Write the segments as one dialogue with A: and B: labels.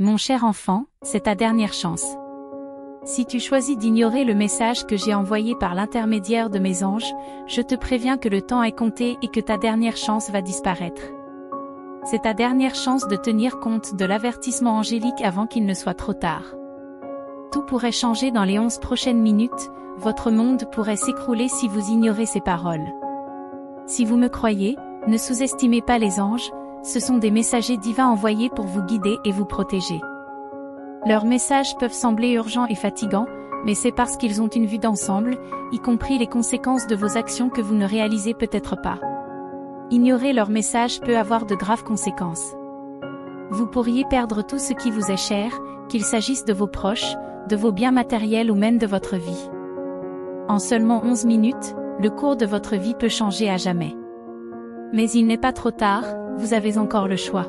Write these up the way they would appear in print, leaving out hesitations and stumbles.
A: Mon cher enfant, c'est ta dernière chance. Si tu choisis d'ignorer le message que j'ai envoyé par l'intermédiaire de mes anges, je te préviens que le temps est compté et que ta dernière chance va disparaître. C'est ta dernière chance de tenir compte de l'avertissement angélique avant qu'il ne soit trop tard. Tout pourrait changer dans les 11 prochaines minutes, votre monde pourrait s'écrouler si vous ignorez ces paroles. Si vous me croyez, ne sous-estimez pas les anges, ce sont des messagers divins envoyés pour vous guider et vous protéger. Leurs messages peuvent sembler urgents et fatigants, mais c'est parce qu'ils ont une vue d'ensemble, y compris les conséquences de vos actions que vous ne réalisez peut-être pas. Ignorer leurs messages peut avoir de graves conséquences. Vous pourriez perdre tout ce qui vous est cher, qu'il s'agisse de vos proches, de vos biens matériels ou même de votre vie. En seulement 11 minutes, le cours de votre vie peut changer à jamais. Mais il n'est pas trop tard, vous avez encore le choix.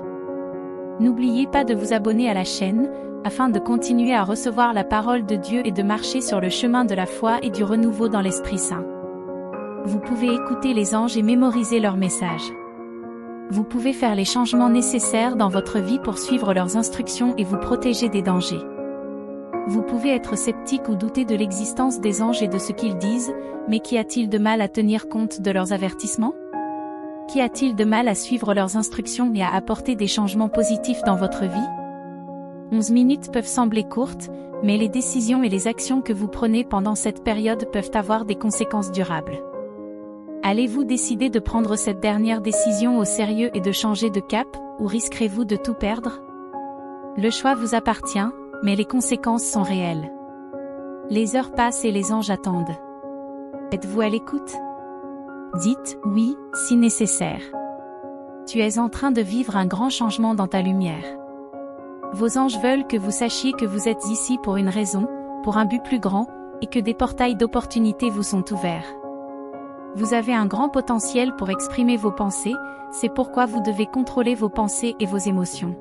A: N'oubliez pas de vous abonner à la chaîne, afin de continuer à recevoir la parole de Dieu et de marcher sur le chemin de la foi et du renouveau dans l'Esprit Saint. Vous pouvez écouter les anges et mémoriser leurs messages. Vous pouvez faire les changements nécessaires dans votre vie pour suivre leurs instructions et vous protéger des dangers. Vous pouvez être sceptique ou douter de l'existence des anges et de ce qu'ils disent, mais qu'y a-t-il de mal à tenir compte de leurs avertissements? Qu'y a-t-il de mal à suivre leurs instructions et à apporter des changements positifs dans votre vie? 11 minutes peuvent sembler courtes, mais les décisions et les actions que vous prenez pendant cette période peuvent avoir des conséquences durables. Allez-vous décider de prendre cette dernière décision au sérieux et de changer de cap, ou risquerez-vous de tout perdre? Le choix vous appartient, mais les conséquences sont réelles. Les heures passent et les anges attendent. Êtes-vous à l'écoute? Dites « oui » si nécessaire. Tu es en train de vivre un grand changement dans ta lumière. Vos anges veulent que vous sachiez que vous êtes ici pour une raison, pour un but plus grand, et que des portails d'opportunités vous sont ouverts. Vous avez un grand potentiel pour exprimer vos pensées, c'est pourquoi vous devez contrôler vos pensées et vos émotions.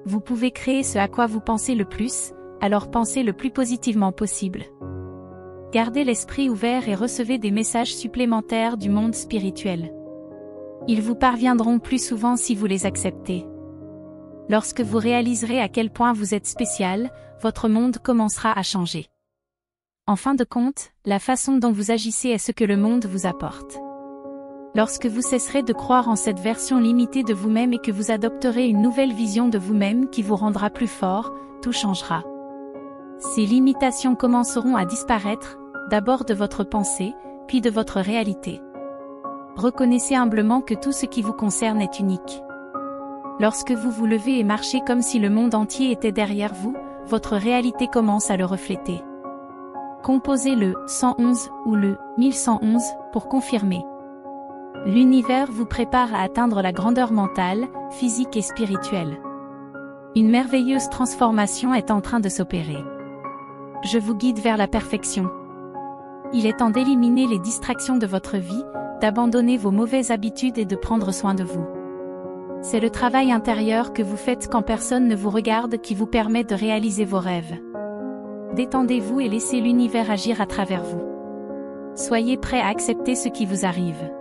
A: Vous pouvez créer ce à quoi vous pensez le plus, alors pensez le plus positivement possible. Gardez l'esprit ouvert et recevez des messages supplémentaires du monde spirituel. Ils vous parviendront plus souvent si vous les acceptez. Lorsque vous réaliserez à quel point vous êtes spécial, votre monde commencera à changer. En fin de compte, la façon dont vous agissez est ce que le monde vous apporte. Lorsque vous cesserez de croire en cette version limitée de vous-même et que vous adopterez une nouvelle vision de vous-même qui vous rendra plus fort, tout changera. Ces limitations commenceront à disparaître, d'abord de votre pensée, puis de votre réalité. Reconnaissez humblement que tout ce qui vous concerne est unique. Lorsque vous vous levez et marchez comme si le monde entier était derrière vous, votre réalité commence à le refléter. Composez le 111 ou le 1111 pour confirmer. L'univers vous prépare à atteindre la grandeur mentale, physique et spirituelle. Une merveilleuse transformation est en train de s'opérer. Je vous guide vers la perfection. Il est temps d'éliminer les distractions de votre vie, d'abandonner vos mauvaises habitudes et de prendre soin de vous. C'est le travail intérieur que vous faites quand personne ne vous regarde qui vous permet de réaliser vos rêves. Détendez-vous et laissez l'univers agir à travers vous. Soyez prêt à accepter ce qui vous arrive.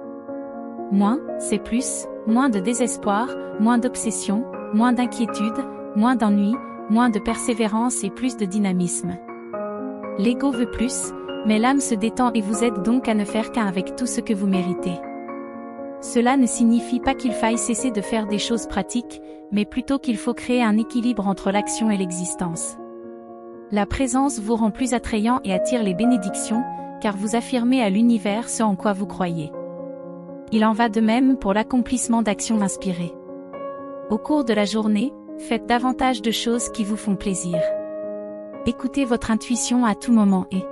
A: Moins, c'est plus, moins de désespoir, moins d'obsession, moins d'inquiétude, moins d'ennui, moins de persévérance et plus de dynamisme. L'ego veut plus, mais l'âme se détend et vous aide donc à ne faire qu'un avec tout ce que vous méritez. Cela ne signifie pas qu'il faille cesser de faire des choses pratiques, mais plutôt qu'il faut créer un équilibre entre l'action et l'existence. La présence vous rend plus attrayant et attire les bénédictions, car vous affirmez à l'univers ce en quoi vous croyez. Il en va de même pour l'accomplissement d'actions inspirées. Au cours de la journée, faites davantage de choses qui vous font plaisir. Écoutez votre intuition à tout moment et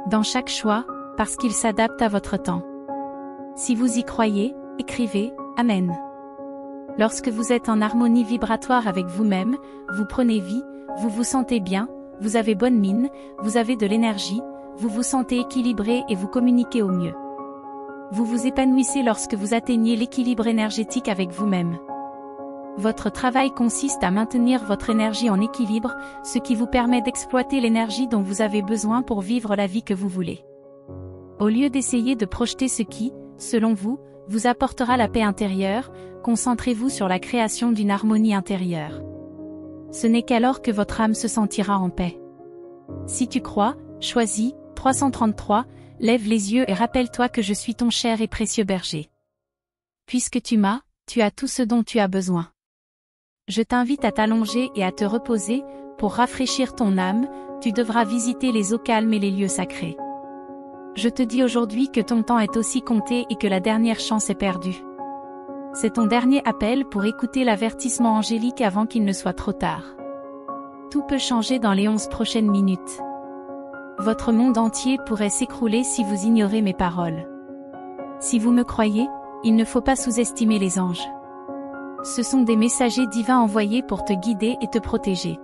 A: dans chaque choix, parce qu'il s'adapte à votre temps. Si vous y croyez, écrivez « Amen ». Lorsque vous êtes en harmonie vibratoire avec vous-même, vous prenez vie, vous vous sentez bien, vous avez bonne mine, vous avez de l'énergie, vous vous sentez équilibré et vous communiquez au mieux. Vous vous épanouissez lorsque vous atteignez l'équilibre énergétique avec vous-même. Votre travail consiste à maintenir votre énergie en équilibre, ce qui vous permet d'exploiter l'énergie dont vous avez besoin pour vivre la vie que vous voulez. Au lieu d'essayer de projeter ce qui, selon vous, vous apportera la paix intérieure, concentrez-vous sur la création d'une harmonie intérieure. Ce n'est qu'alors que votre âme se sentira en paix. Si tu crois, choisis. 333, lève les yeux et rappelle-toi que je suis ton cher et précieux berger. Puisque tu m'as, tu as tout ce dont tu as besoin. Je t'invite à t'allonger et à te reposer, pour rafraîchir ton âme, tu devras visiter les eaux calmes et les lieux sacrés. Je te dis aujourd'hui que ton temps est aussi compté et que la dernière chance est perdue. C'est ton dernier appel pour écouter l'avertissement angélique avant qu'il ne soit trop tard. Tout peut changer dans les 11 prochaines minutes. Votre monde entier pourrait s'écrouler si vous ignorez mes paroles. Si vous me croyez, il ne faut pas sous-estimer les anges. Ce sont des messagers divins envoyés pour te guider et te protéger.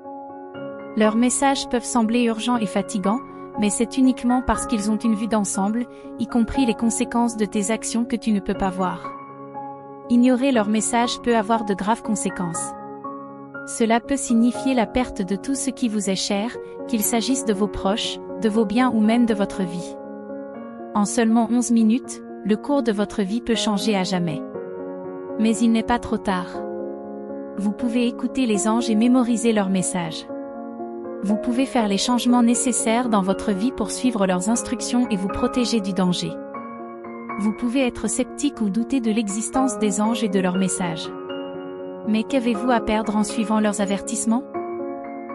A: Leurs messages peuvent sembler urgents et fatigants, mais c'est uniquement parce qu'ils ont une vue d'ensemble, y compris les conséquences de tes actions que tu ne peux pas voir. Ignorer leurs messages peut avoir de graves conséquences. Cela peut signifier la perte de tout ce qui vous est cher, qu'il s'agisse de vos proches, de vos biens ou même de votre vie. En seulement 11 minutes, le cours de votre vie peut changer à jamais. Mais il n'est pas trop tard. Vous pouvez écouter les anges et mémoriser leurs messages. Vous pouvez faire les changements nécessaires dans votre vie pour suivre leurs instructions et vous protéger du danger. Vous pouvez être sceptique ou douter de l'existence des anges et de leurs messages. Mais qu'avez-vous à perdre en suivant leurs avertissements?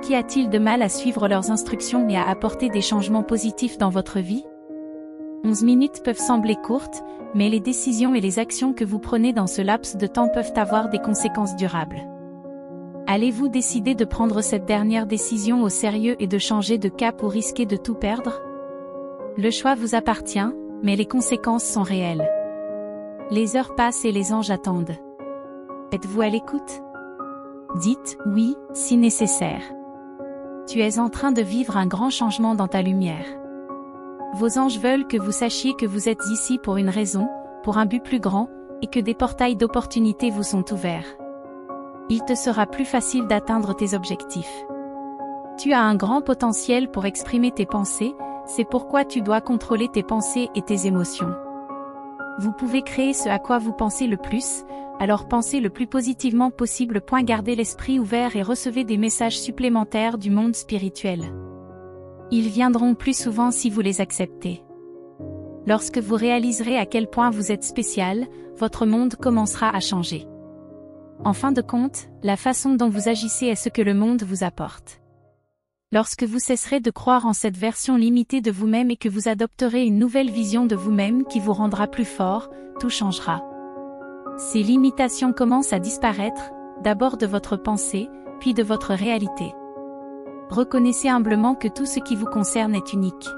A: Qu'y a-t-il de mal à suivre leurs instructions et à apporter des changements positifs dans votre vie? 11 minutes peuvent sembler courtes, mais les décisions et les actions que vous prenez dans ce laps de temps peuvent avoir des conséquences durables. Allez-vous décider de prendre cette dernière décision au sérieux et de changer de cap ou risquer de tout perdre? Le choix vous appartient, mais les conséquences sont réelles. Les heures passent et les anges attendent. Êtes-vous à l'écoute? Dites « oui » si nécessaire. Tu es en train de vivre un grand changement dans ta lumière. Vos anges veulent que vous sachiez que vous êtes ici pour une raison, pour un but plus grand, et que des portails d'opportunités vous sont ouverts. Il te sera plus facile d'atteindre tes objectifs. Tu as un grand potentiel pour exprimer tes pensées, c'est pourquoi tu dois contrôler tes pensées et tes émotions. Vous pouvez créer ce à quoi vous pensez le plus, alors pensez le plus positivement possible. Gardez l'esprit ouvert et recevez des messages supplémentaires du monde spirituel. Ils viendront plus souvent si vous les acceptez. Lorsque vous réaliserez à quel point vous êtes spécial, votre monde commencera à changer. En fin de compte, la façon dont vous agissez est ce que le monde vous apporte. Lorsque vous cesserez de croire en cette version limitée de vous-même et que vous adopterez une nouvelle vision de vous-même qui vous rendra plus fort, tout changera. Ces limitations commencent à disparaître, d'abord de votre pensée, puis de votre réalité. Reconnaissez humblement que tout ce qui vous concerne est unique.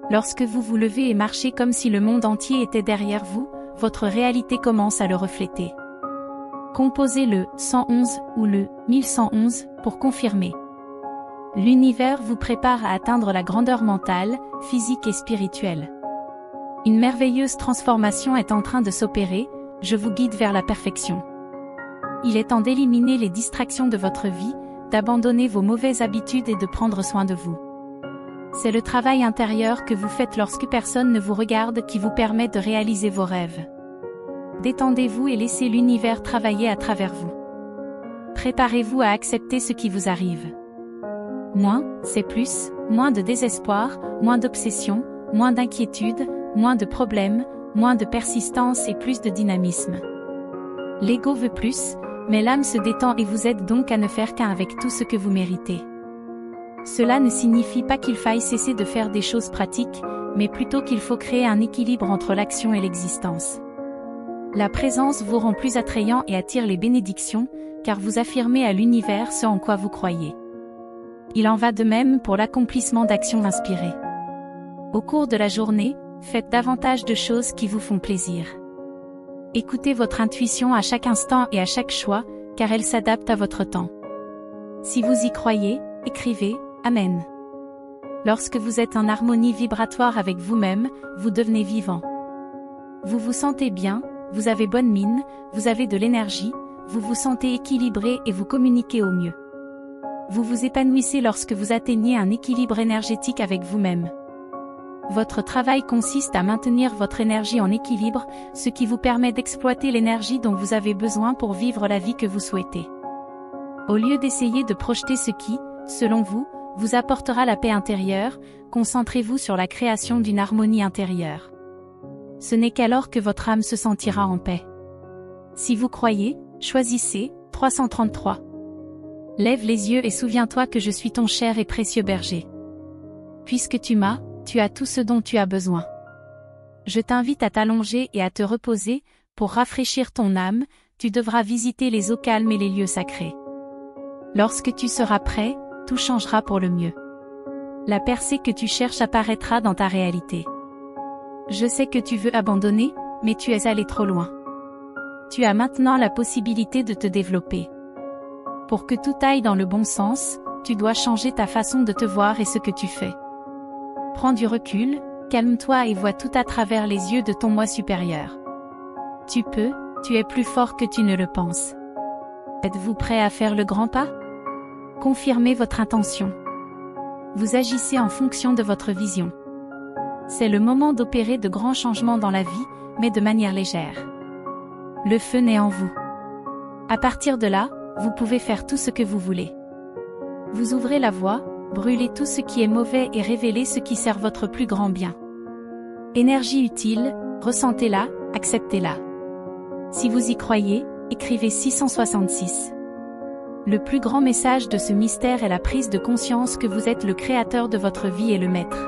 A: Lorsque vous vous levez et marchez comme si le monde entier était derrière vous, votre réalité commence à le refléter. Composez le 111 ou le 1111 pour confirmer. L'univers vous prépare à atteindre la grandeur mentale, physique et spirituelle. Une merveilleuse transformation est en train de s'opérer, je vous guide vers la perfection. Il est temps d'éliminer les distractions de votre vie, d'abandonner vos mauvaises habitudes et de prendre soin de vous. C'est le travail intérieur que vous faites lorsque personne ne vous regarde qui vous permet de réaliser vos rêves. Détendez-vous et laissez l'univers travailler à travers vous. Préparez-vous à accepter ce qui vous arrive. Moins, c'est plus, moins de désespoir, moins d'obsession, moins d'inquiétude, moins de problèmes, moins de persistance et plus de dynamisme. L'ego veut plus, mais l'âme se détend et vous aide donc à ne faire qu'un avec tout ce que vous méritez. Cela ne signifie pas qu'il faille cesser de faire des choses pratiques, mais plutôt qu'il faut créer un équilibre entre l'action et l'existence. La présence vous rend plus attrayant et attire les bénédictions, car vous affirmez à l'univers ce en quoi vous croyez. Il en va de même pour l'accomplissement d'actions inspirées. Au cours de la journée, faites davantage de choses qui vous font plaisir. Écoutez votre intuition à chaque instant et à chaque choix, car elle s'adapte à votre temps. Si vous y croyez, écrivez « Amen ». Lorsque vous êtes en harmonie vibratoire avec vous-même, vous devenez vivant. Vous vous sentez bien, vous avez bonne mine, vous avez de l'énergie, vous vous sentez équilibré et vous communiquez au mieux. Vous vous épanouissez lorsque vous atteignez un équilibre énergétique avec vous-même. Votre travail consiste à maintenir votre énergie en équilibre, ce qui vous permet d'exploiter l'énergie dont vous avez besoin pour vivre la vie que vous souhaitez. Au lieu d'essayer de projeter ce qui, selon vous, vous apportera la paix intérieure, concentrez-vous sur la création d'une harmonie intérieure. Ce n'est qu'alors que votre âme se sentira en paix. Si vous croyez, choisissez. 333. Lève les yeux et souviens-toi que je suis ton cher et précieux berger. Puisque tu m'as, tu as tout ce dont tu as besoin. Je t'invite à t'allonger et à te reposer, pour rafraîchir ton âme, tu devras visiter les eaux calmes et les lieux sacrés. Lorsque tu seras prêt, tout changera pour le mieux. La percée que tu cherches apparaîtra dans ta réalité. Je sais que tu veux abandonner, mais tu es allé trop loin. Tu as maintenant la possibilité de te développer. Pour que tout aille dans le bon sens, tu dois changer ta façon de te voir et ce que tu fais. Prends du recul, calme-toi et vois tout à travers les yeux de ton moi supérieur. Tu peux, tu es plus fort que tu ne le penses. Êtes-vous prêt à faire le grand pas? Confirmez votre intention. Vous agissez en fonction de votre vision. C'est le moment d'opérer de grands changements dans la vie, mais de manière légère. Le feu naît en vous. À partir de là, vous pouvez faire tout ce que vous voulez. Vous ouvrez la voie, brûlez tout ce qui est mauvais et révélez ce qui sert votre plus grand bien. Énergie utile, ressentez-la, acceptez-la. Si vous y croyez, écrivez 666. Le plus grand message de ce mystère est la prise de conscience que vous êtes le créateur de votre vie et le maître.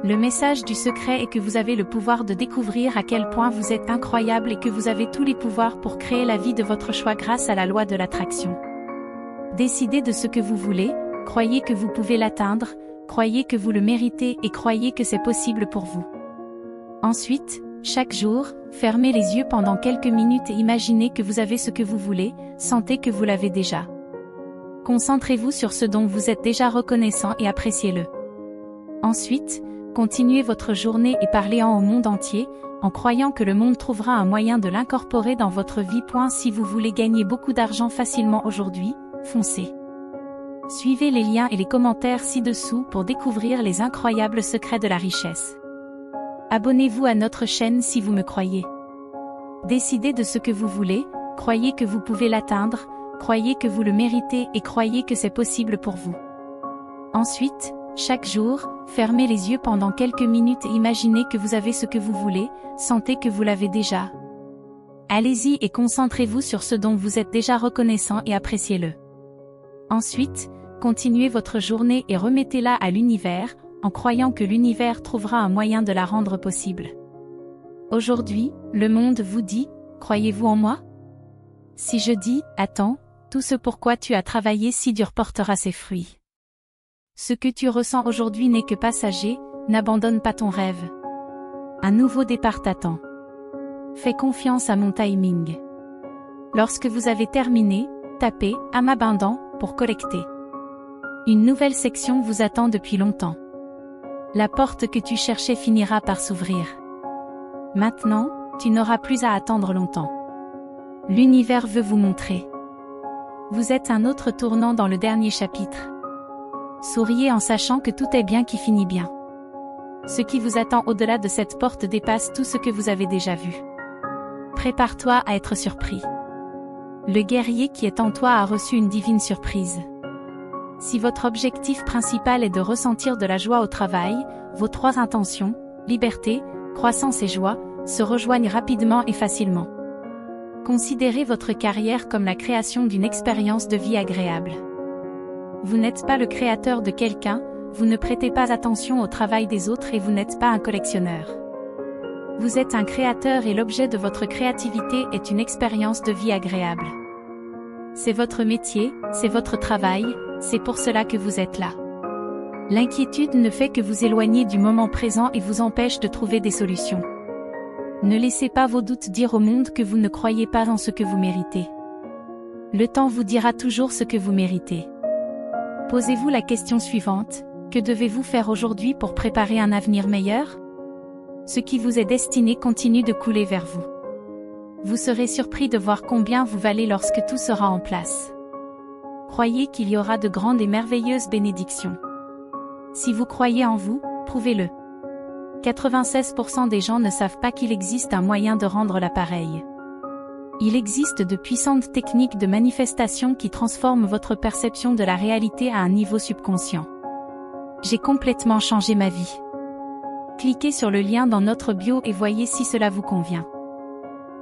A: Le message du secret est que vous avez le pouvoir de découvrir à quel point vous êtes incroyable et que vous avez tous les pouvoirs pour créer la vie de votre choix grâce à la loi de l'attraction. Décidez de ce que vous voulez, croyez que vous pouvez l'atteindre, croyez que vous le méritez et croyez que c'est possible pour vous. Ensuite, chaque jour, fermez les yeux pendant quelques minutes et imaginez que vous avez ce que vous voulez, sentez que vous l'avez déjà. Concentrez-vous sur ce dont vous êtes déjà reconnaissant et appréciez-le. Ensuite, continuez votre journée et parlez-en au monde entier, en croyant que le monde trouvera un moyen de l'incorporer dans votre vie. Si vous voulez gagner beaucoup d'argent facilement aujourd'hui, foncez. Suivez les liens et les commentaires ci-dessous pour découvrir les incroyables secrets de la richesse. Abonnez-vous à notre chaîne si vous me croyez. Décidez de ce que vous voulez, croyez que vous pouvez l'atteindre, croyez que vous le méritez et croyez que c'est possible pour vous. Ensuite, chaque jour, fermez les yeux pendant quelques minutes et imaginez que vous avez ce que vous voulez, sentez que vous l'avez déjà. Allez-y et concentrez-vous sur ce dont vous êtes déjà reconnaissant et appréciez-le. Ensuite, continuez votre journée et remettez-la à l'univers, en croyant que l'univers trouvera un moyen de la rendre possible. Aujourd'hui, le monde vous dit, croyez-vous en moi? Si je dis, attends, tout ce pourquoi tu as travaillé si dur portera ses fruits. Ce que tu ressens aujourd'hui n'est que passager, n'abandonne pas ton rêve. Un nouveau départ t'attend. Fais confiance à mon timing. Lorsque vous avez terminé, tapez « âme abondante » pour collecter. Une nouvelle section vous attend depuis longtemps. La porte que tu cherchais finira par s'ouvrir. Maintenant, tu n'auras plus à attendre longtemps. L'univers veut vous montrer. Vous êtes un autre tournant dans le dernier chapitre. Souriez en sachant que tout est bien qui finit bien. Ce qui vous attend au-delà de cette porte dépasse tout ce que vous avez déjà vu. Prépare-toi à être surpris. Le guerrier qui est en toi a reçu une divine surprise. Si votre objectif principal est de ressentir de la joie au travail, vos trois intentions, liberté, croissance et joie, se rejoignent rapidement et facilement. Considérez votre carrière comme la création d'une expérience de vie agréable. Vous n'êtes pas le créateur de quelqu'un, vous ne prêtez pas attention au travail des autres et vous n'êtes pas un collectionneur. Vous êtes un créateur et l'objet de votre créativité est une expérience de vie agréable. C'est votre métier, c'est votre travail, c'est pour cela que vous êtes là. L'inquiétude ne fait que vous éloigner du moment présent et vous empêche de trouver des solutions. Ne laissez pas vos doutes dire au monde que vous ne croyez pas en ce que vous méritez. Le temps vous dira toujours ce que vous méritez. Posez-vous la question suivante, que devez-vous faire aujourd'hui pour préparer un avenir meilleur? Ce qui vous est destiné continue de couler vers vous. Vous serez surpris de voir combien vous valez lorsque tout sera en place. Croyez qu'il y aura de grandes et merveilleuses bénédictions. Si vous croyez en vous, prouvez-le. 96% des gens ne savent pas qu'il existe un moyen de rendre l'appareil. Il existe de puissantes techniques de manifestation qui transforment votre perception de la réalité à un niveau subconscient. J'ai complètement changé ma vie. Cliquez sur le lien dans notre bio et voyez si cela vous convient.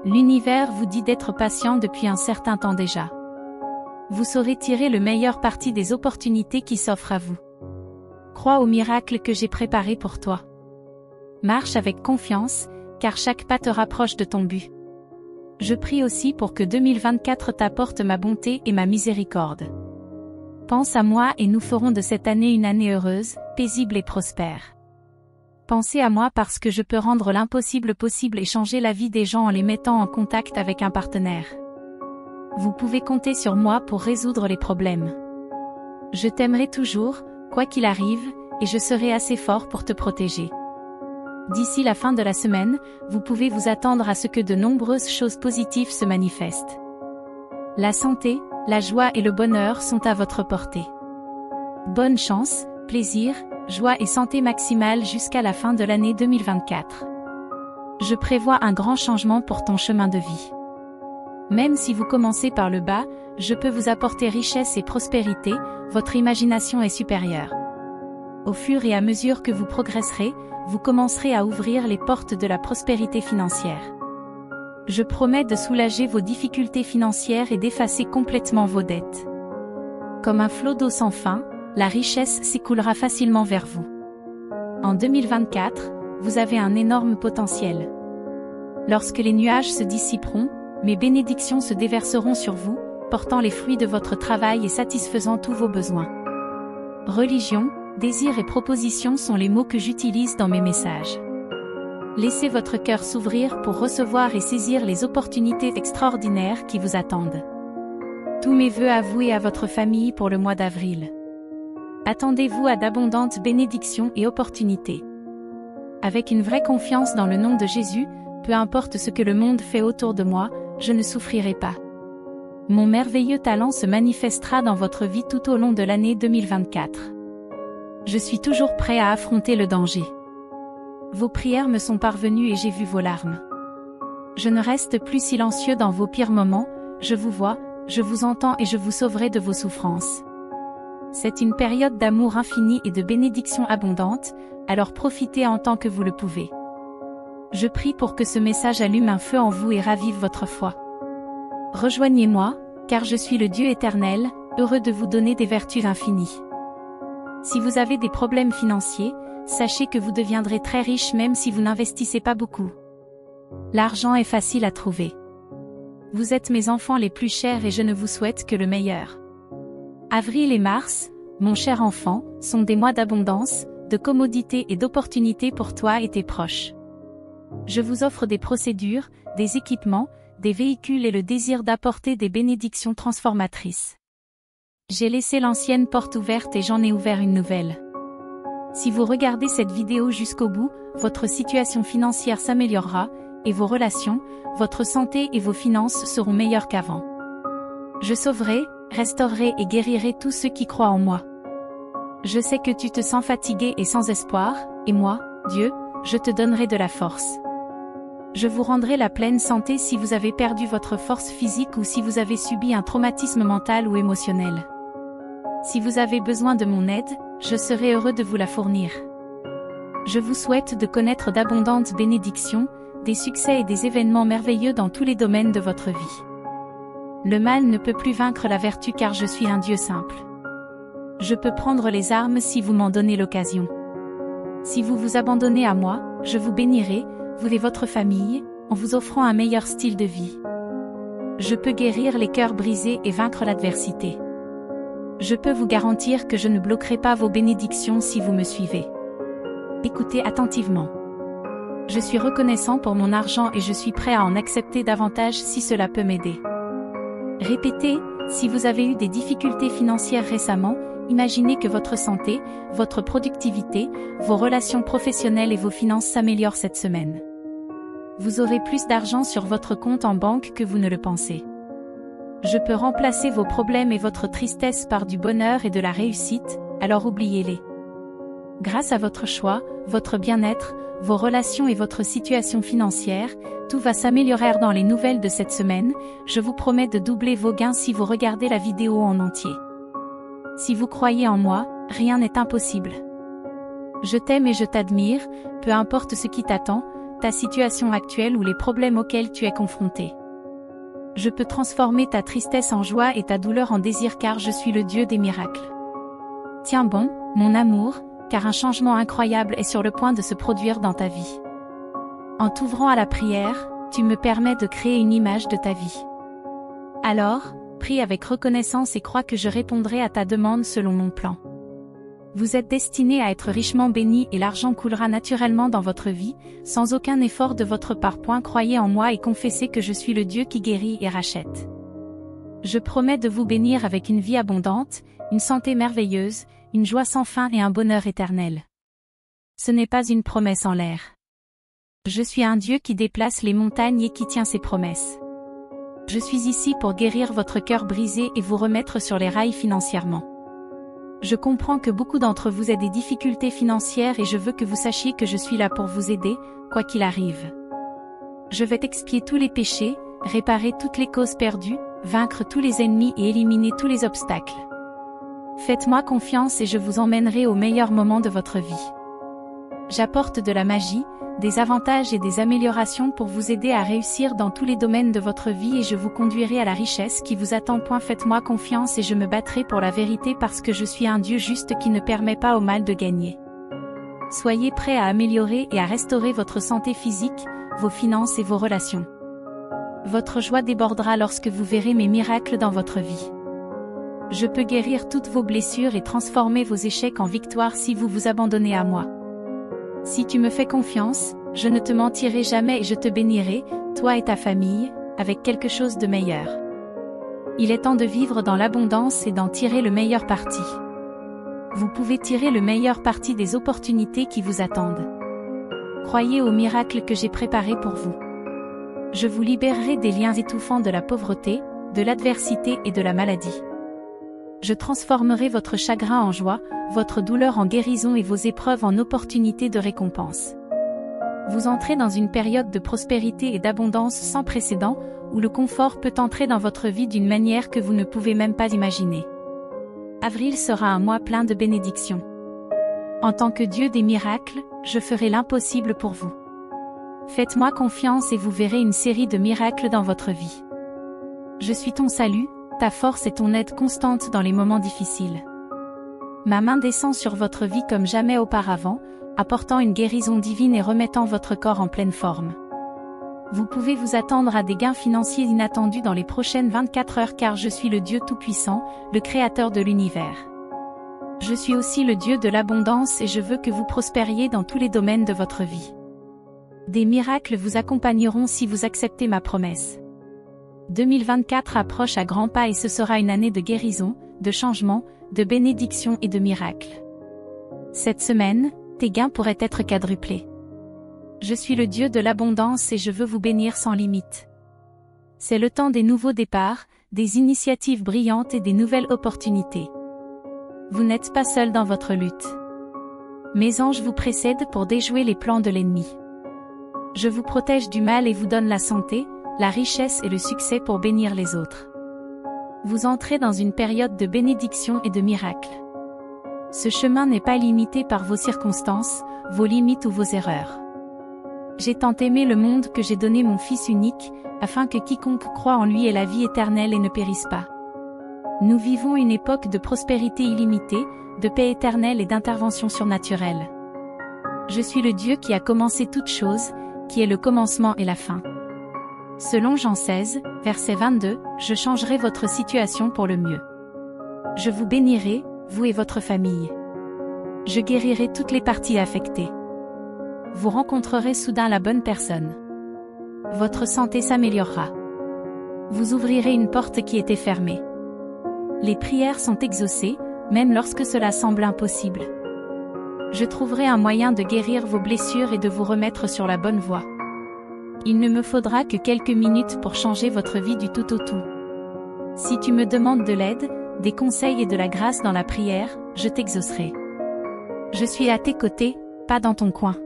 A: L'univers vous dit d'être patient depuis un certain temps déjà. Vous saurez tirer le meilleur parti des opportunités qui s'offrent à vous. Crois au miracle que j'ai préparé pour toi. Marche avec confiance, car chaque pas te rapproche de ton but. Je prie aussi pour que 2024 t'apporte ma bonté et ma miséricorde. Pense à moi et nous ferons de cette année une année heureuse, paisible et prospère. Pensez à moi parce que je peux rendre l'impossible possible et changer la vie des gens en les mettant en contact avec un partenaire. Vous pouvez compter sur moi pour résoudre les problèmes. Je t'aimerai toujours, quoi qu'il arrive, et je serai assez fort pour te protéger. D'ici la fin de la semaine, vous pouvez vous attendre à ce que de nombreuses choses positives se manifestent. La santé, la joie et le bonheur sont à votre portée. Bonne chance, plaisir, joie et santé maximale jusqu'à la fin de l'année 2024. Je prévois un grand changement pour ton chemin de vie. Même si vous commencez par le bas, je peux vous apporter richesse et prospérité, votre imagination est supérieure. Au fur et à mesure que vous progresserez, vous commencerez à ouvrir les portes de la prospérité financière. Je promets de soulager vos difficultés financières et d'effacer complètement vos dettes. Comme un flot d'eau sans fin, la richesse s'écoulera facilement vers vous. En 2024, vous avez un énorme potentiel. Lorsque les nuages se dissiperont, mes bénédictions se déverseront sur vous, portant les fruits de votre travail et satisfaisant tous vos besoins. Religion, désir et proposition sont les mots que j'utilise dans mes messages. Laissez votre cœur s'ouvrir pour recevoir et saisir les opportunités extraordinaires qui vous attendent. Tous mes vœux à vous et à votre famille pour le mois d'avril. Attendez-vous à d'abondantes bénédictions et opportunités. Avec une vraie confiance dans le nom de Jésus, peu importe ce que le monde fait autour de moi, je ne souffrirai pas. Mon merveilleux talent se manifestera dans votre vie tout au long de l'année 2024. Je suis toujours prêt à affronter le danger. Vos prières me sont parvenues et j'ai vu vos larmes. Je ne reste plus silencieux dans vos pires moments, je vous vois, je vous entends et je vous sauverai de vos souffrances. C'est une période d'amour infini et de bénédictions abondantes, alors profitez en tant que vous le pouvez. Je prie pour que ce message allume un feu en vous et ravive votre foi. Rejoignez-moi, car je suis le Dieu éternel, heureux de vous donner des vertus infinies. Si vous avez des problèmes financiers, sachez que vous deviendrez très riche même si vous n'investissez pas beaucoup. L'argent est facile à trouver. Vous êtes mes enfants les plus chers et je ne vous souhaite que le meilleur. Avril et mars, mon cher enfant, sont des mois d'abondance, de commodité et d'opportunités pour toi et tes proches. Je vous offre des procédures, des équipements, des véhicules et le désir d'apporter des bénédictions transformatrices. J'ai laissé l'ancienne porte ouverte et j'en ai ouvert une nouvelle. Si vous regardez cette vidéo jusqu'au bout, votre situation financière s'améliorera, et vos relations, votre santé et vos finances seront meilleures qu'avant. Je sauverai, restaurerai et guérirai tous ceux qui croient en moi. Je sais que tu te sens fatigué et sans espoir, et moi, Dieu, je te donnerai de la force. Je vous rendrai la pleine santé si vous avez perdu votre force physique ou si vous avez subi un traumatisme mental ou émotionnel. Si vous avez besoin de mon aide, je serai heureux de vous la fournir. Je vous souhaite de connaître d'abondantes bénédictions, des succès et des événements merveilleux dans tous les domaines de votre vie. Le mal ne peut plus vaincre la vertu car je suis un Dieu simple. Je peux prendre les armes si vous m'en donnez l'occasion. Si vous vous abandonnez à moi, je vous bénirai, vous et votre famille, en vous offrant un meilleur style de vie. Je peux guérir les cœurs brisés et vaincre l'adversité. Je peux vous garantir que je ne bloquerai pas vos bénédictions si vous me suivez. Écoutez attentivement. Je suis reconnaissant pour mon argent et je suis prêt à en accepter davantage si cela peut m'aider. Répétez, si vous avez eu des difficultés financières récemment, imaginez que votre santé, votre productivité, vos relations professionnelles et vos finances s'améliorent cette semaine. Vous aurez plus d'argent sur votre compte en banque que vous ne le pensez. Je peux remplacer vos problèmes et votre tristesse par du bonheur et de la réussite, alors oubliez-les. Grâce à votre choix, votre bien-être, vos relations et votre situation financière, tout va s'améliorer dans les nouvelles de cette semaine, je vous promets de doubler vos gains si vous regardez la vidéo en entier. Si vous croyez en moi, rien n'est impossible. Je t'aime et je t'admire, peu importe ce qui t'attend, ta situation actuelle ou les problèmes auxquels tu es confronté. Je peux transformer ta tristesse en joie et ta douleur en désir car je suis le Dieu des miracles. Tiens bon, mon amour, car un changement incroyable est sur le point de se produire dans ta vie. En t'ouvrant à la prière, tu me permets de créer une image de ta vie. Alors, prie avec reconnaissance et crois que je répondrai à ta demande selon mon plan. Vous êtes destiné à être richement béni et l'argent coulera naturellement dans votre vie, sans aucun effort de votre part. Croyez en moi et confessez que je suis le Dieu qui guérit et rachète. Je promets de vous bénir avec une vie abondante, une santé merveilleuse, une joie sans fin et un bonheur éternel. Ce n'est pas une promesse en l'air. Je suis un Dieu qui déplace les montagnes et qui tient ses promesses. Je suis ici pour guérir votre cœur brisé et vous remettre sur les rails financièrement. Je comprends que beaucoup d'entre vous aient des difficultés financières et je veux que vous sachiez que je suis là pour vous aider, quoi qu'il arrive. Je vais expier tous les péchés, réparer toutes les causes perdues, vaincre tous les ennemis et éliminer tous les obstacles. Faites-moi confiance et je vous emmènerai au meilleur moment de votre vie. J'apporte de la magie, des avantages et des améliorations pour vous aider à réussir dans tous les domaines de votre vie et je vous conduirai à la richesse qui vous attend. Faites-moi confiance et je me battrai pour la vérité parce que je suis un Dieu juste qui ne permet pas au mal de gagner. Soyez prêts à améliorer et à restaurer votre santé physique, vos finances et vos relations. Votre joie débordera lorsque vous verrez mes miracles dans votre vie. Je peux guérir toutes vos blessures et transformer vos échecs en victoire si vous vous abandonnez à moi. Si tu me fais confiance, je ne te mentirai jamais et je te bénirai, toi et ta famille, avec quelque chose de meilleur. Il est temps de vivre dans l'abondance et d'en tirer le meilleur parti. Vous pouvez tirer le meilleur parti des opportunités qui vous attendent. Croyez au miracle que j'ai préparé pour vous. Je vous libérerai des liens étouffants de la pauvreté, de l'adversité et de la maladie. Je transformerai votre chagrin en joie, votre douleur en guérison et vos épreuves en opportunités de récompense. Vous entrez dans une période de prospérité et d'abondance sans précédent, où le confort peut entrer dans votre vie d'une manière que vous ne pouvez même pas imaginer. Avril sera un mois plein de bénédictions. En tant que Dieu des miracles, je ferai l'impossible pour vous. Faites-moi confiance et vous verrez une série de miracles dans votre vie. Je suis ton salut, ta force et ton aide constante dans les moments difficiles. Ma main descend sur votre vie comme jamais auparavant, apportant une guérison divine et remettant votre corps en pleine forme. Vous pouvez vous attendre à des gains financiers inattendus dans les prochaines 24 heures car je suis le Dieu Tout-Puissant, le Créateur de l'univers. Je suis aussi le Dieu de l'abondance et je veux que vous prospériez dans tous les domaines de votre vie. Des miracles vous accompagneront si vous acceptez ma promesse. 2024 approche à grands pas et ce sera une année de guérison, de changement, de bénédiction et de miracles. Cette semaine, tes gains pourraient être quadruplés. Je suis le Dieu de l'abondance et je veux vous bénir sans limite. C'est le temps des nouveaux départs, des initiatives brillantes et des nouvelles opportunités. Vous n'êtes pas seul dans votre lutte. Mes anges vous précèdent pour déjouer les plans de l'ennemi. Je vous protège du mal et vous donne la santé, la richesse et le succès pour bénir les autres. Vous entrez dans une période de bénédiction et de miracles. Ce chemin n'est pas limité par vos circonstances, vos limites ou vos erreurs. J'ai tant aimé le monde que j'ai donné mon Fils unique, afin que quiconque croit en lui ait la vie éternelle et ne périsse pas. Nous vivons une époque de prospérité illimitée, de paix éternelle et d'intervention surnaturelle. Je suis le Dieu qui a commencé toutes choses, qui est le commencement et la fin. Selon Jean 16, verset 22, je changerai votre situation pour le mieux. Je vous bénirai, vous et votre famille. Je guérirai toutes les parties affectées. Vous rencontrerez soudain la bonne personne. Votre santé s'améliorera. Vous ouvrirez une porte qui était fermée. Les prières sont exaucées, même lorsque cela semble impossible. Je trouverai un moyen de guérir vos blessures et de vous remettre sur la bonne voie. Il ne me faudra que quelques minutes pour changer votre vie du tout au tout. Si tu me demandes de l'aide, des conseils et de la grâce dans la prière, je t'exaucerai. Je suis à tes côtés, pas dans ton coin.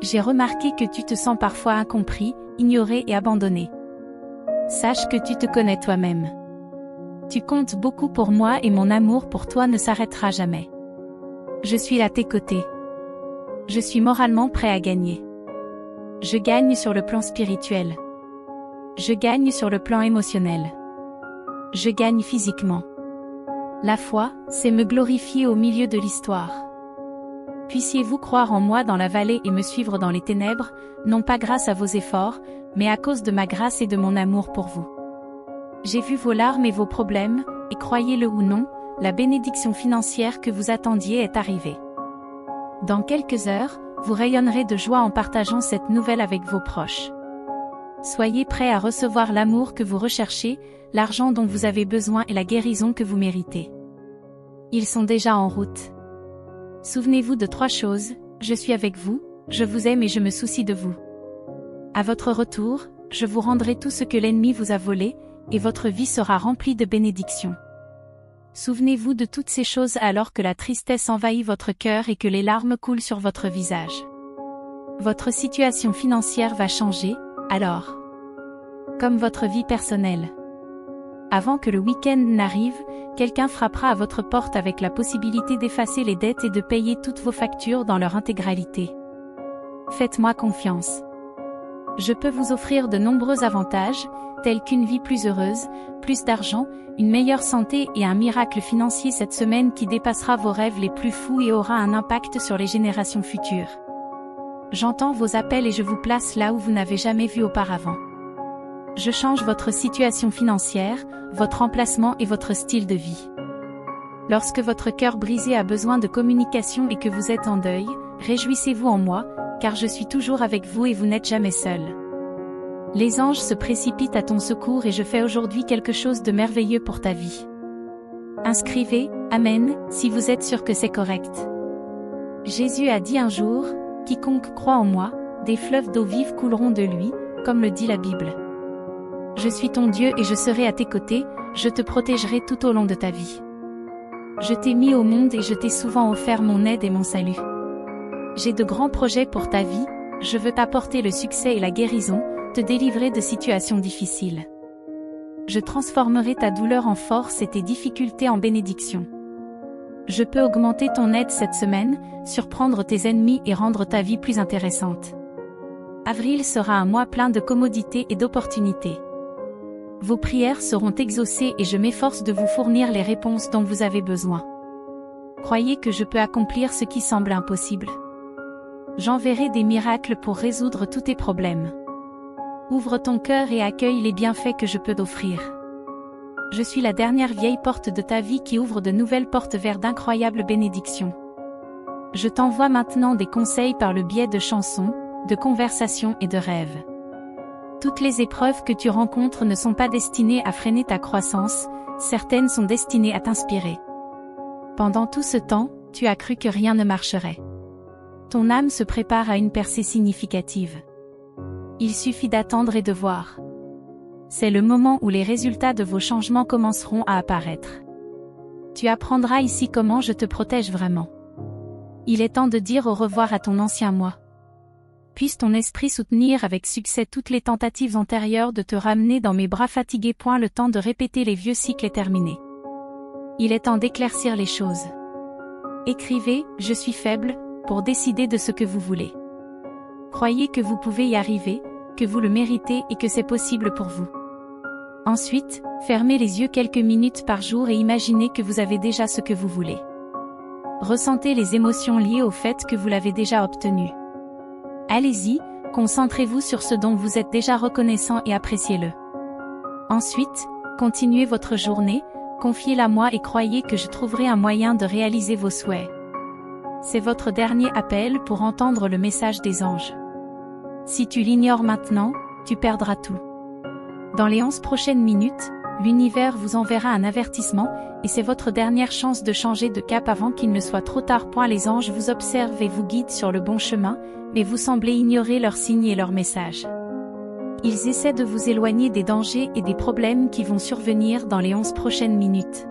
A: J'ai remarqué que tu te sens parfois incompris, ignoré et abandonné. Sache que tu te connais toi-même. Tu comptes beaucoup pour moi et mon amour pour toi ne s'arrêtera jamais. Je suis à tes côtés. Je suis moralement prêt à gagner. Je gagne sur le plan spirituel. Je gagne sur le plan émotionnel. Je gagne physiquement. La foi, c'est me glorifier au milieu de l'histoire. Puissiez-vous croire en moi dans la vallée et me suivre dans les ténèbres, non pas grâce à vos efforts, mais à cause de ma grâce et de mon amour pour vous. J'ai vu vos larmes et vos problèmes, et croyez-le ou non, la bénédiction financière que vous attendiez est arrivée. Dans quelques heures, vous rayonnerez de joie en partageant cette nouvelle avec vos proches. Soyez prêts à recevoir l'amour que vous recherchez, l'argent dont vous avez besoin et la guérison que vous méritez. Ils sont déjà en route. Souvenez-vous de 3 choses, je suis avec vous, je vous aime et je me soucie de vous. À votre retour, je vous rendrai tout ce que l'ennemi vous a volé, et votre vie sera remplie de bénédictions. Souvenez-vous de toutes ces choses alors que la tristesse envahit votre cœur et que les larmes coulent sur votre visage. Votre situation financière va changer, alors. Comme votre vie personnelle. Avant que le week-end n'arrive, quelqu'un frappera à votre porte avec la possibilité d'effacer les dettes et de payer toutes vos factures dans leur intégralité. Faites-moi confiance. Je peux vous offrir de nombreux avantages, tels qu'une vie plus heureuse, plus d'argent, une meilleure santé et un miracle financier cette semaine qui dépassera vos rêves les plus fous et aura un impact sur les générations futures. J'entends vos appels et je vous place là où vous n'avez jamais vu auparavant. Je change votre situation financière, votre emplacement et votre style de vie. Lorsque votre cœur brisé a besoin de communication et que vous êtes en deuil, réjouissez-vous en moi, car je suis toujours avec vous et vous n'êtes jamais seul. Les anges se précipitent à ton secours et je fais aujourd'hui quelque chose de merveilleux pour ta vie. Inscrivez « Amen » si vous êtes sûr que c'est correct. Jésus a dit un jour, « Quiconque croit en moi, des fleuves d'eau vive couleront de lui », comme le dit la Bible. Je suis ton Dieu et je serai à tes côtés, je te protégerai tout au long de ta vie. Je t'ai mis au monde et je t'ai souvent offert mon aide et mon salut. J'ai de grands projets pour ta vie, je veux t'apporter le succès et la guérison, te délivrer de situations difficiles. Je transformerai ta douleur en force et tes difficultés en bénédiction. Je peux augmenter ton aide cette semaine, surprendre tes ennemis et rendre ta vie plus intéressante. Avril sera un mois plein de commodités et d'opportunités. Vos prières seront exaucées et je m'efforce de vous fournir les réponses dont vous avez besoin. Croyez que je peux accomplir ce qui semble impossible. J'enverrai des miracles pour résoudre tous tes problèmes. Ouvre ton cœur et accueille les bienfaits que je peux t'offrir. Je suis la dernière vieille porte de ta vie qui ouvre de nouvelles portes vers d'incroyables bénédictions. Je t'envoie maintenant des conseils par le biais de chansons, de conversations et de rêves. Toutes les épreuves que tu rencontres ne sont pas destinées à freiner ta croissance, certaines sont destinées à t'inspirer. Pendant tout ce temps, tu as cru que rien ne marcherait. Ton âme se prépare à une percée significative. Il suffit d'attendre et de voir. C'est le moment où les résultats de vos changements commenceront à apparaître. Tu apprendras ici comment je te protège vraiment. Il est temps de dire au revoir à ton ancien moi. Puisse ton esprit soutenir avec succès toutes les tentatives antérieures de te ramener dans mes bras fatigués. Le temps de répéter les vieux cycles est terminé. Il est temps d'éclaircir les choses. Écrivez « Je suis faible » pour décider de ce que vous voulez. Croyez que vous pouvez y arriver, que vous le méritez et que c'est possible pour vous. Ensuite, fermez les yeux quelques minutes par jour et imaginez que vous avez déjà ce que vous voulez. Ressentez les émotions liées au fait que vous l'avez déjà obtenu. Allez-y, concentrez-vous sur ce dont vous êtes déjà reconnaissant et appréciez-le. Ensuite, continuez votre journée, confiez-la moi et croyez que je trouverai un moyen de réaliser vos souhaits. C'est votre dernier appel pour entendre le message des anges. Si tu l'ignores maintenant, tu perdras tout. Dans les 11 prochaines minutes, l'univers vous enverra un avertissement, et c'est votre dernière chance de changer de cap avant qu'il ne soit trop tard. Les anges vous observent et vous guident sur le bon chemin, mais vous semblez ignorer leurs signes et leurs messages. Ils essaient de vous éloigner des dangers et des problèmes qui vont survenir dans les 11 prochaines minutes.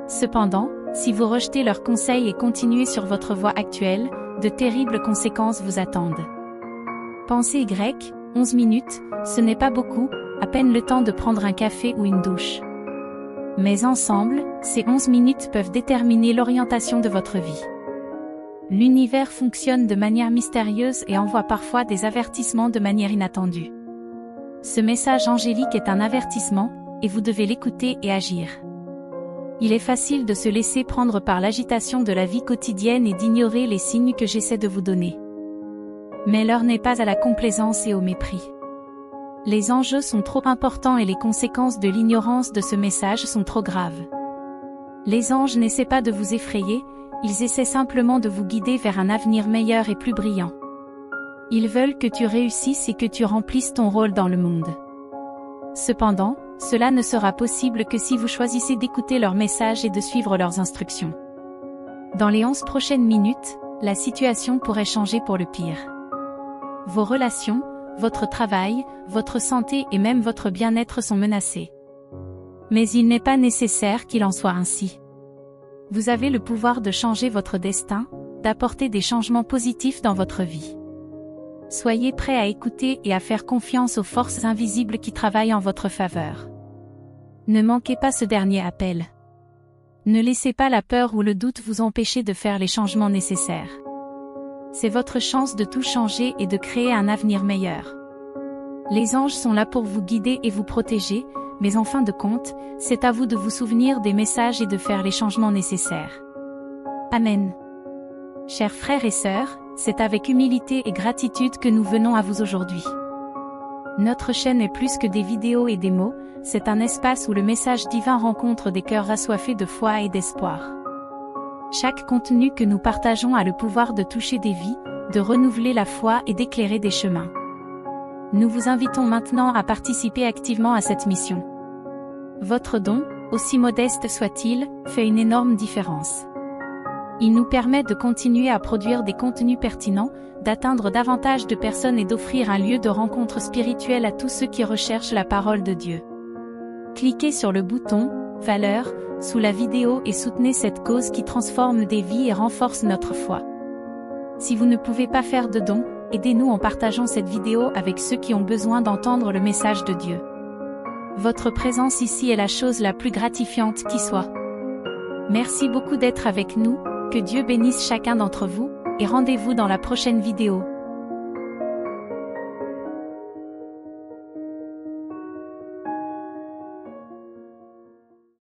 A: Cependant, si vous rejetez leurs conseils et continuez sur votre voie actuelle, de terribles conséquences vous attendent. Pensée Y, 11 minutes, ce n'est pas beaucoup, à peine le temps de prendre un café ou une douche. Mais ensemble, ces 11 minutes peuvent déterminer l'orientation de votre vie. L'univers fonctionne de manière mystérieuse et envoie parfois des avertissements de manière inattendue. Ce message angélique est un avertissement, et vous devez l'écouter et agir. Il est facile de se laisser prendre par l'agitation de la vie quotidienne et d'ignorer les signes que j'essaie de vous donner. Mais l'heure n'est pas à la complaisance et au mépris. Les enjeux sont trop importants et les conséquences de l'ignorance de ce message sont trop graves. Les anges n'essaient pas de vous effrayer, ils essaient simplement de vous guider vers un avenir meilleur et plus brillant. Ils veulent que tu réussisses et que tu remplisses ton rôle dans le monde. Cependant, cela ne sera possible que si vous choisissez d'écouter leurs messages et de suivre leurs instructions. Dans les 11 prochaines minutes, la situation pourrait changer pour le pire. Vos relations, votre travail, votre santé et même votre bien-être sont menacés. Mais il n'est pas nécessaire qu'il en soit ainsi. Vous avez le pouvoir de changer votre destin, d'apporter des changements positifs dans votre vie. Soyez prêts à écouter et à faire confiance aux forces invisibles qui travaillent en votre faveur. Ne manquez pas ce dernier appel. Ne laissez pas la peur ou le doute vous empêcher de faire les changements nécessaires. C'est votre chance de tout changer et de créer un avenir meilleur. Les anges sont là pour vous guider et vous protéger, mais en fin de compte, c'est à vous de vous souvenir des messages et de faire les changements nécessaires. Amen. Chers frères et sœurs, c'est avec humilité et gratitude que nous venons à vous aujourd'hui. Notre chaîne est plus que des vidéos et des mots, c'est un espace où le message divin rencontre des cœurs assoiffés de foi et d'espoir. Chaque contenu que nous partageons a le pouvoir de toucher des vies, de renouveler la foi et d'éclairer des chemins. Nous vous invitons maintenant à participer activement à cette mission. Votre don, aussi modeste soit-il, fait une énorme différence. Il nous permet de continuer à produire des contenus pertinents, d'atteindre davantage de personnes et d'offrir un lieu de rencontre spirituelle à tous ceux qui recherchent la parole de Dieu. Cliquez sur le bouton « Valeur » sous la vidéo et soutenez cette cause qui transforme des vies et renforce notre foi. Si vous ne pouvez pas faire de dons, aidez-nous en partageant cette vidéo avec ceux qui ont besoin d'entendre le message de Dieu. Votre présence ici est la chose la plus gratifiante qui soit. Merci beaucoup d'être avec nous, que Dieu bénisse chacun d'entre vous, et rendez-vous dans la prochaine vidéo.